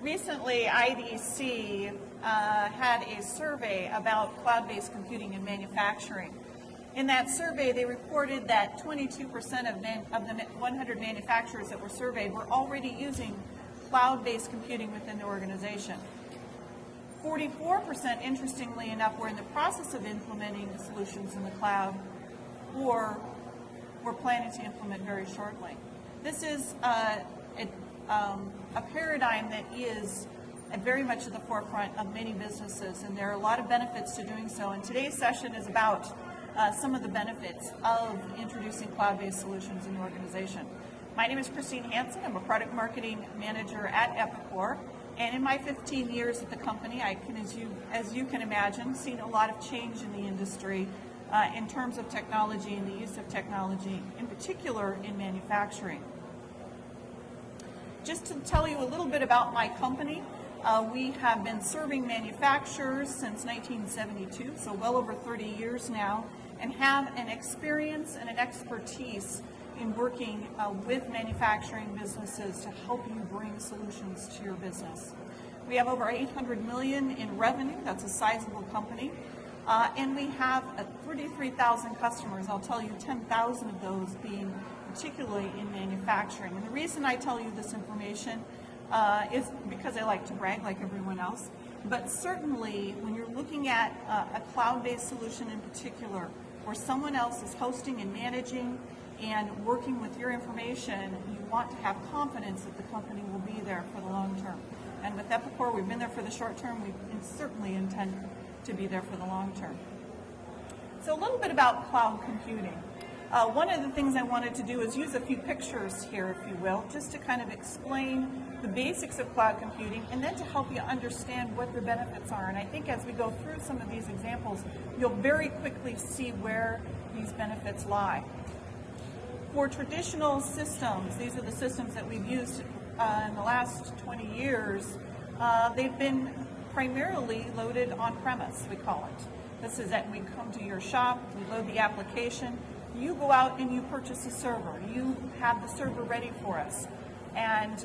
Recently, IDC had a survey about cloud-based computing in manufacturing. In that survey, they reported that 22% of the 100 manufacturers that were surveyed were already using cloud-based computing within their organization. 44%, interestingly enough, were in the process of implementing solutions in the cloud or were planning to implement very shortly. This is a paradigm that is very much at the forefront of many businesses, and there are a lot of benefits to doing so. And today's session is about some of the benefits of introducing cloud-based solutions in the organization. My name is Christine Hansen. I'm a product marketing manager at Epicor. And in my 15 years at the company, I can, as you can imagine, seen a lot of change in the industry in terms of technology and the use of technology, in particular in manufacturing. Just to tell you a little bit about my company, we have been serving manufacturers since 1972, so well over 30 years now, and have an experience and an expertise in working with manufacturing businesses to help you bring solutions to your business. We have over 800 million in revenue. That's a sizable company. And we have 33,000 customers. I'll tell you 10,000 of those being particularly in manufacturing. And the reason I tell you this information is because I like to brag like everyone else. But certainly when you're looking at a cloud-based solution in particular, where someone else is hosting and managing and working with your information, you want to have confidence that the company will be there for the long term. And with Epicor, we've been there for the short term. We certainly intend to be there for the long term. So a little bit about cloud computing. One of the things I wanted to do is use a few pictures here, if you will, just to kind of explain the basics of cloud computing and then to help you understand what the benefits are. And I think as we go through some of these examples, you'll very quickly see where these benefits lie. For traditional systems, these are the systems that we've used in the last 20 years, they've been primarily loaded on-premise, we call it. This is that we come to your shop, we load the application, you go out and you purchase a server. You have the server ready for us. And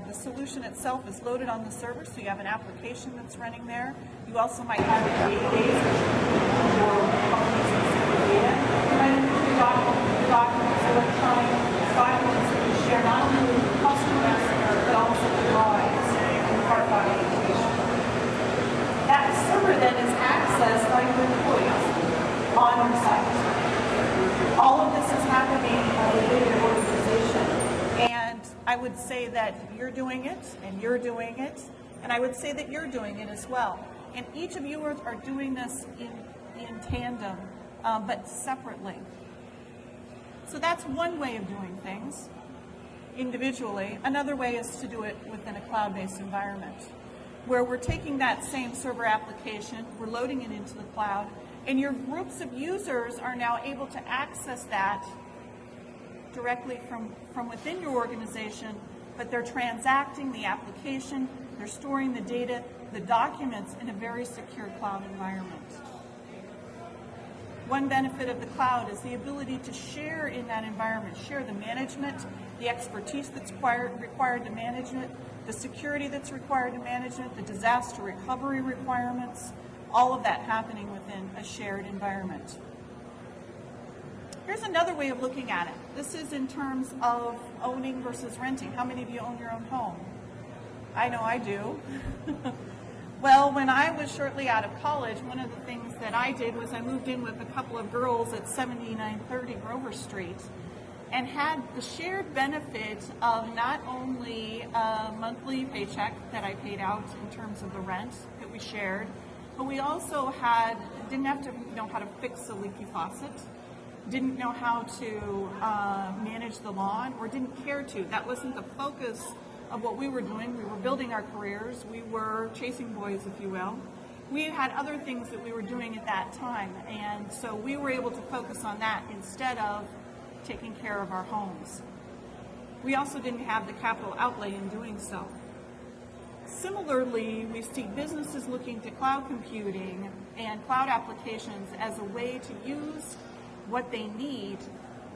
the solution itself is loaded on the server, so you have an application that's running there. You also might have a database for company-specific data. And the documents, electronic documents that you share not only with the customers, but also the drawings and part documentation. That server then is accessed by your employees on your site. All of this is happening within your organization. And I would say that you're doing it, and you're doing it, and I would say that you're doing it as well. And each of you are doing this in tandem, but separately. So that's one way of doing things individually. Another way is to do it within a cloud-based environment, where we're taking that same server application, we're loading it into the cloud, and your groups of users are now able to access that directly from within your organization, but they're transacting the application, they're storing the data, the documents in a very secure cloud environment. One benefit of the cloud is the ability to share in that environment, share the management, the expertise that's required to manage it, the security that's required to manage it, the disaster recovery requirements, all of that happening within a shared environment. Here's another way of looking at it. This is in terms of owning versus renting. How many of you own your own home? I know I do. Well, when I was shortly out of college, one of the things that I did was I moved in with a couple of girls at 7930 Grover Street and had the shared benefit of not only a monthly paycheck that I paid out in terms of the rent that we shared, but we also didn't have to know how to fix a leaky faucet, didn't know how to manage the lawn, or didn't care to. That wasn't the focus of what we were doing. We were building our careers. We were chasing boys, if you will. We had other things that we were doing at that time, and so we were able to focus on that instead of taking care of our homes. We also didn't have the capital outlay in doing so. Similarly, we see businesses looking to cloud computing and cloud applications as a way to use what they need,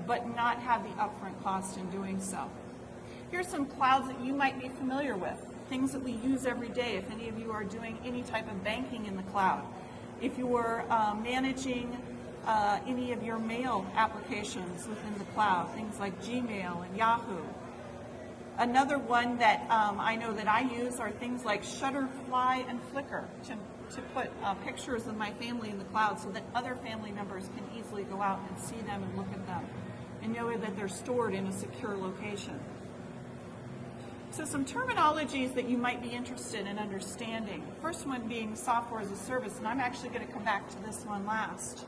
but not have the upfront cost in doing so. Here's some clouds that you might be familiar with, things that we use every day if any of you are doing any type of banking in the cloud. If you are managing any of your mail applications within the cloud, things like Gmail and Yahoo. Another one that I know that I use are things like Shutterfly and Flickr to put pictures of my family in the cloud so that other family members can easily go out and see them and look at them and know that they're stored in a secure location. So some terminologies that you might be interested in understanding. First one being software as a service, and I'm actually going to come back to this one last.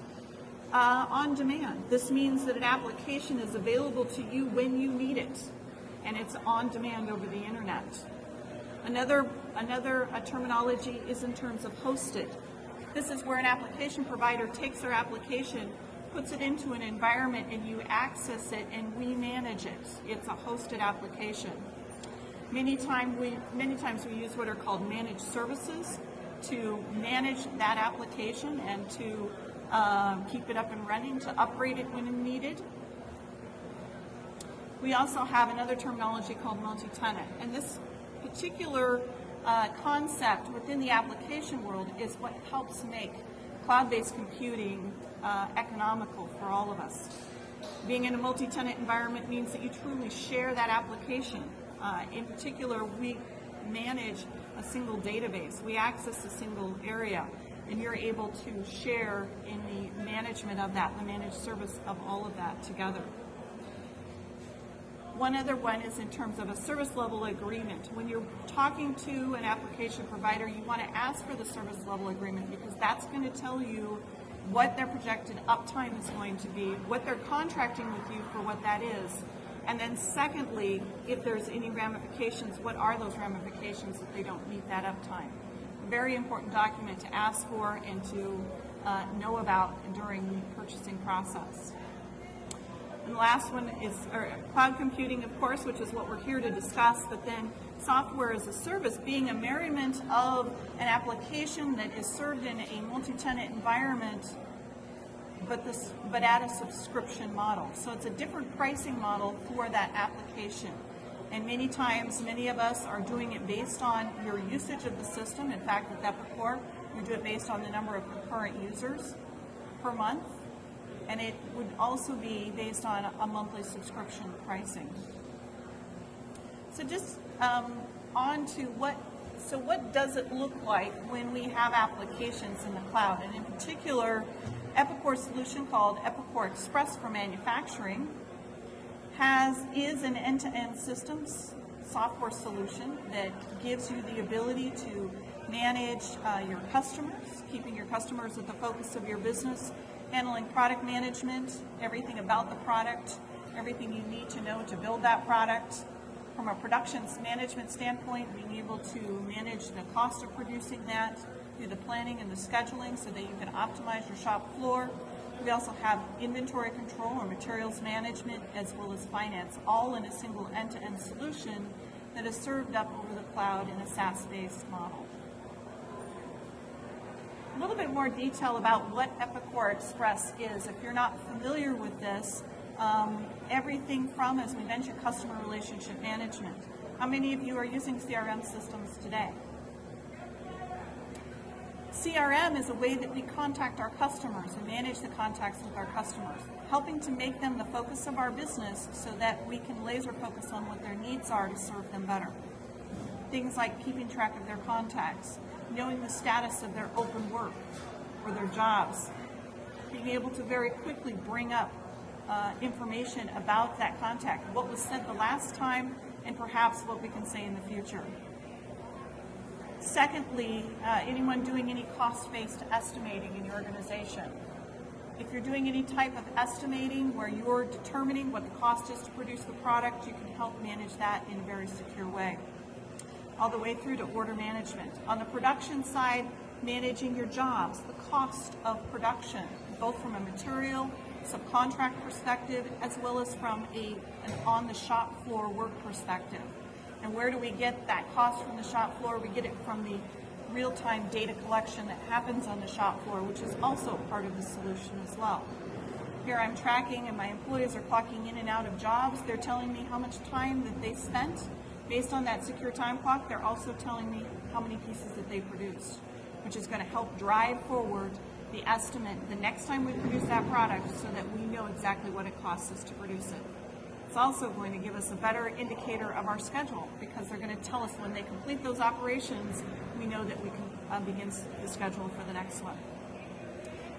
On demand. This means that an application is available to you when you need it, and it's on demand over the internet. Another terminology is in terms of hosted. This is where an application provider takes their application, puts it into an environment, and you access it, and we manage it. It's a hosted application. Many times we use what are called managed services to manage that application and to keep it up and running, to upgrade it when needed. We also have another terminology called multi-tenant, and this particular concept within the application world is what helps make cloud-based computing economical for all of us. Being in a multi-tenant environment means that you truly share that application. In particular, we manage a single database. We access a single area, and you're able to share in the management of that, the managed service of all of that together. One other one is in terms of a service level agreement. When you're talking to an application provider, you want to ask for the service level agreement because that's going to tell you what their projected uptime is going to be, what they're contracting with you for what that is. And then secondly, if there's any ramifications, what are those ramifications if they don't meet that uptime? A very important document to ask for and to know about during the purchasing process. And the last one is cloud computing, of course, which is what we're here to discuss, but then software as a service being a merriment of an application that is served in a multi-tenant environment, but at a subscription model. So it's a different pricing model for that application. And many times, many of us are doing it based on your usage of the system. In fact, with Epicor, we do it based on the number of concurrent users per month. And it would also be based on a monthly subscription pricing. So just on to what does it look like when we have applications in the cloud? And in particular, Epicor's solution called Epicor Express for Manufacturing is an end-to-end systems software solution that gives you the ability to manage your customers, keeping your customers at the focus of your business, handling product management, everything about the product, everything you need to know to build that product. From a production management standpoint, being able to manage the cost of producing that, do the planning and the scheduling so that you can optimize your shop floor. We also have inventory control or materials management as well as finance, all in a single end-to-end solution that is served up over the cloud in a SaaS-based model. A little bit more detail about what Epicor Express is. If you're not familiar with this, everything from, as we mentioned, customer relationship management. How many of you are using CRM systems today? CRM is a way that we contact our customers and manage the contacts with our customers, helping to make them the focus of our business so that we can laser focus on what their needs are to serve them better. Things like keeping track of their contacts, knowing the status of their open work or their jobs, being able to very quickly bring up information about that contact, what was said the last time, and perhaps what we can say in the future. Secondly, anyone doing any cost-based estimating in your organization. If you're doing any type of estimating where you're determining what the cost is to produce the product, you can help manage that in a very secure way. All the way through to order management. On the production side, managing your jobs, the cost of production, both from a material, subcontract perspective, as well as from an on-the-shop floor work perspective. And where do we get that cost from the shop floor? We get it from the real-time data collection that happens on the shop floor, which is also part of the solution as well. Here I'm tracking, and my employees are clocking in and out of jobs. They're telling me how much time that they spent. Based on that secure time clock, they're also telling me how many pieces that they produced, which is going to help drive forward the estimate the next time we produce that product so that we know exactly what it costs us to produce it. It's also going to give us a better indicator of our schedule because they're going to tell us when they complete those operations, we know that we can begin the schedule for the next one.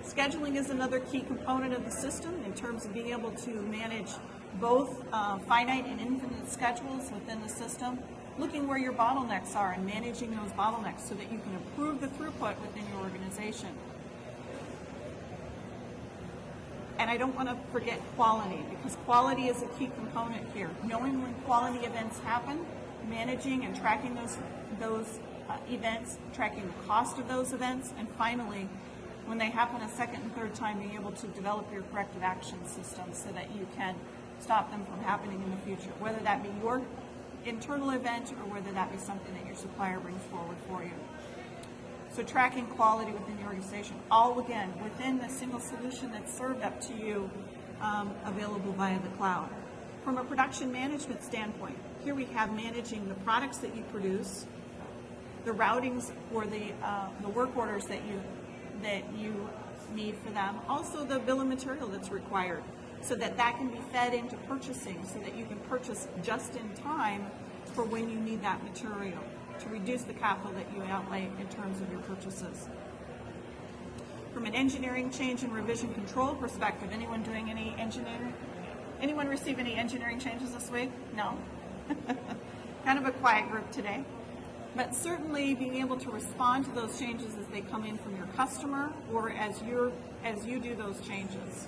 Scheduling is another key component of the system in terms of being able to manage both finite and infinite schedules within the system, looking where your bottlenecks are and managing those bottlenecks so that you can improve the throughput within your organization. And I don't want to forget quality, because quality is a key component here. Knowing when quality events happen, managing and tracking those events, tracking the cost of those events, and finally, when they happen a second and third time, being able to develop your corrective action system so that you can stop them from happening in the future, whether that be your internal event or whether that be something that your supplier brings forward for you. So tracking quality within the organization, all again within the single solution that's served up to you, available via the cloud. From a production management standpoint, here we have managing the products that you produce, the routings or the work orders that you need for them, also the bill of material that's required, so that can be fed into purchasing so that you can purchase just in time for when you need that material to reduce the capital that you outlay in terms of your purchases. From an engineering change and revision control perspective, anyone doing any engineering? Anyone receive any engineering changes this week? No. Kind of a quiet group today. But certainly being able to respond to those changes as they come in from your customer or as you do those changes.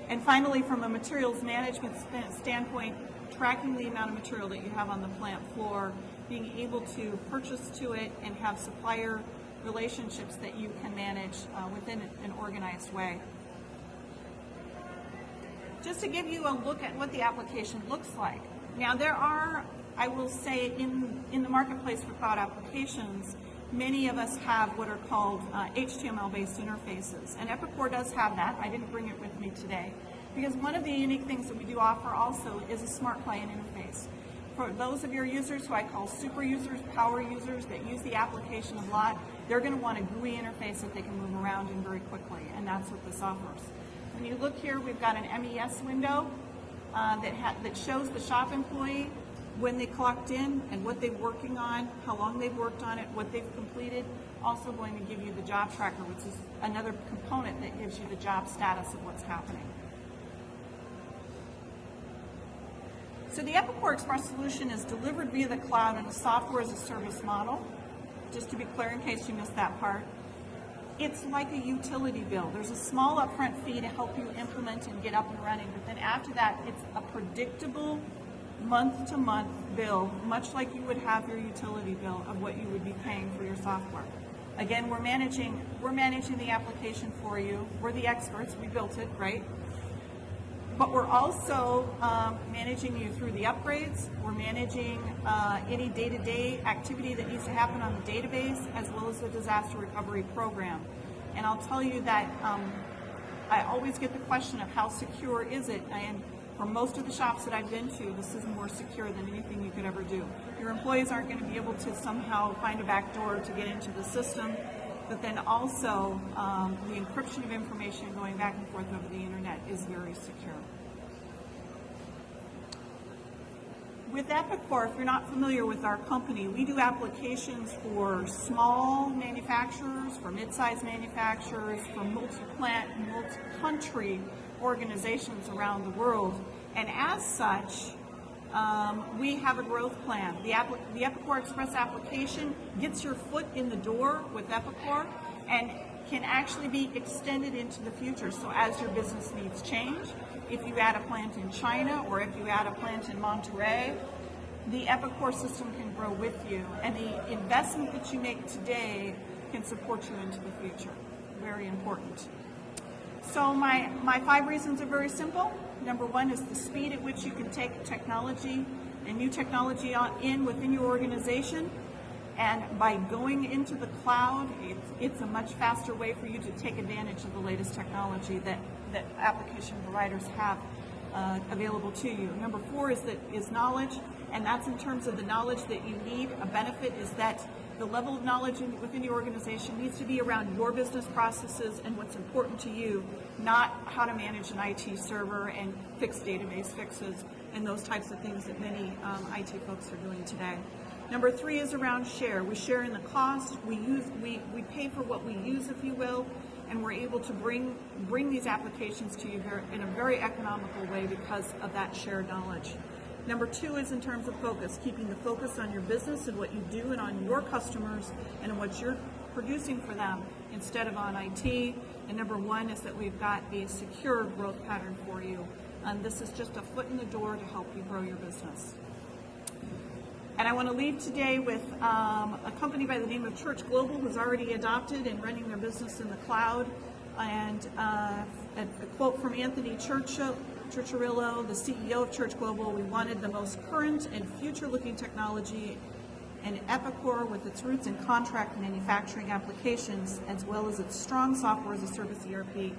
And finally, from a materials management standpoint, tracking the amount of material that you have on the plant floor, being able to purchase to it and have supplier relationships that you can manage within an organized way. Just to give you a look at what the application looks like. Now there are, I will say, in the marketplace for cloud applications, many of us have what are called HTML-based interfaces, and Epicor does have that. I didn't bring it with me today, because one of the unique things that we do offer also is a smart client interface. For those of your users who I call super users, power users, that use the application a lot, they're going to want a GUI interface that they can move around in very quickly, and that's what this offers. When you look here, we've got an MES window that shows the shop employee when they clocked in and what they're working on, how long they've worked on it, what they've completed. Also going to give you the job tracker, which is another component that gives you the job status of what's happening. So the Epicor Express solution is delivered via the cloud in a software as a service model. Just to be clear, in case you missed that part, it's like a utility bill. There's a small upfront fee to help you implement and get up and running, but then after that, it's a predictable month-to-month bill, much like you would have your utility bill of what you would be paying for your software. Again, we're managing the application for you. We're the experts. We built it, right? But we're also managing you through the upgrades. We're managing any day-to-day activity that needs to happen on the database, as well as the disaster recovery program. And I'll tell you that I always get the question of how secure is it? And for most of the shops that I've been to, this is more secure than anything you could ever do. Your employees aren't going to be able to somehow find a back door to get into the system, but then also the encryption of information going back and forth over the internet is very secure. With Epicor, if you're not familiar with our company, we do applications for small manufacturers, for mid-sized manufacturers, for multi-plant, multi-country organizations around the world. And as such, we have a growth plan. The Epicor Express application gets your foot in the door with Epicor and can actually be extended into the future. So as your business needs change, if you add a plant in China or if you add a plant in Monterey, the Epicor system can grow with you, and the investment that you make today can support you into the future. Very important. So my 5 reasons are very simple. Number 1 is the speed at which you can take technology and new technology within your organization. And by going into the cloud, it's a much faster way for you to take advantage of the latest technology that application providers have available to you. Number 4 is knowledge, and that's in terms of the knowledge that you need. A benefit is that the level of knowledge within your organization needs to be around your business processes and what's important to you, not how to manage an IT server and fix database fixes and those types of things that many IT folks are doing today. Number 3 is around share. We share in the cost. We pay for what we use, if you will, and we're able to bring these applications to you in a very economical way because of that shared knowledge. Number 2 is in terms of focus, keeping the focus on your business and what you do and on your customers and on what you're producing for them instead of on IT. And number 1 is that we've got a secure growth pattern for you. And this is just a foot in the door to help you grow your business. And I want to leave today with a company by the name of Church Global, who's already adopted and running their business in the cloud. And a quote from Anthony Churchirillo, the CEO of Church Global: "We wanted the most current and future-looking technology, and Epicor, with its roots in contract manufacturing applications, as well as its strong software as a service ERP,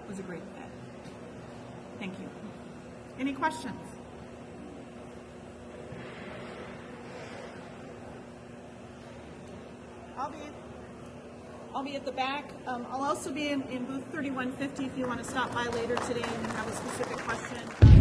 was a great fit." Thank you. Any questions? I'll be at the back. I'll also be in booth 3150 if you want to stop by later today and you have a specific question.